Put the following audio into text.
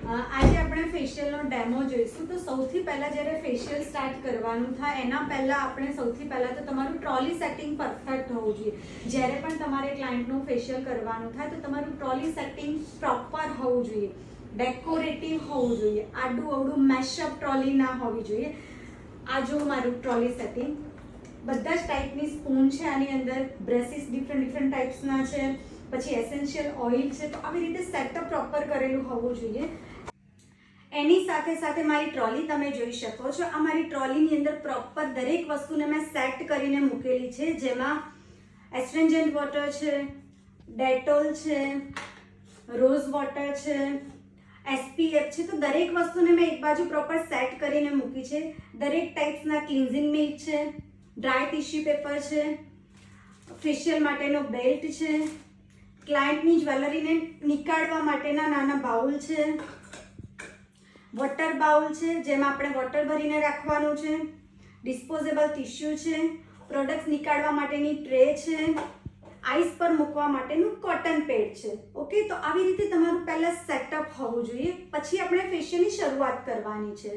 આજે આપણે ફેશિયલનો ડેમો જોઈશું. તો સૌથી પહેલાં જ્યારે ફેશિયલ સ્ટાર્ટ કરવાનું થાય એના પહેલાં આપણે સૌથી પહેલાં તો તમારું ટ્રોલી સેટિંગ પરફેક્ટ હોવું જોઈએ. જ્યારે પણ તમારે ક્લાયન્ટનું ફેશિયલ કરવાનું થાય તો તમારું ટ્રોલી સેટિંગ પ્રોપર હોવું જોઈએ, ડેકોરેટિવ હોવું જોઈએ, આડું અવડું મેશઅપ ટ્રોલી ના હોવી જોઈએ. આ જો મારું ટ્રોલી સેટિંગ, બધા જ ટાઈપની સ્પૂન છે આની અંદર, બ્રશિસ ડિફરન્ટ ટાઈપ્સના છે, પછી એસેન્શિયલ ઓઇલ છે. તો આવી રીતે સેટઅપ પ્રોપર કરેલું હોવું જોઈએ. એની સાથે સાથે મારી ટ્રોલી તમે જોઈ શકો છો. આ મારી ટ્રોલીની અંદર પ્રોપર દરેક વસ્તુને મેં સેટ કરીને મૂકેલી છે, જેમાં એસ્ટ્રેન્જન્ટ વોટર છે, ડેટોલ છે, રોઝ વોટર છે, SPF છે. તો દરેક વસ્તુને મેં એક બાજુ પ્રોપર સેટ કરીને મૂકી છે. દરેક ટાઈપ્સના ક્લિન્ઝિંગ મિલ્ક છે, ડ્રાય ટિશ્યુ પેપર છે, ફેશિયલ માટેનો બેલ્ટ છે, ક્લાયન્ટની જ્વેલરીને નીકાળવા માટેના નાના બાઉલ છે, વોટર બાઉલ છે જેમાં આપણે વોટર ભરીને રાખવાનું છે, ડિસ્પોઝેબલ ટિશ્યુ છે, પ્રોડક્ટ્સ નીકાળવા માટેની ટ્રે છે, આઈસ પર મૂકવા માટેનું કોટન પેડ છે. ઓકે, તો આવી રીતે તમારું પહેલાં સેટઅપ હોવું જોઈએ, પછી આપણે ફેશિયલની શરૂઆત કરવાની છે.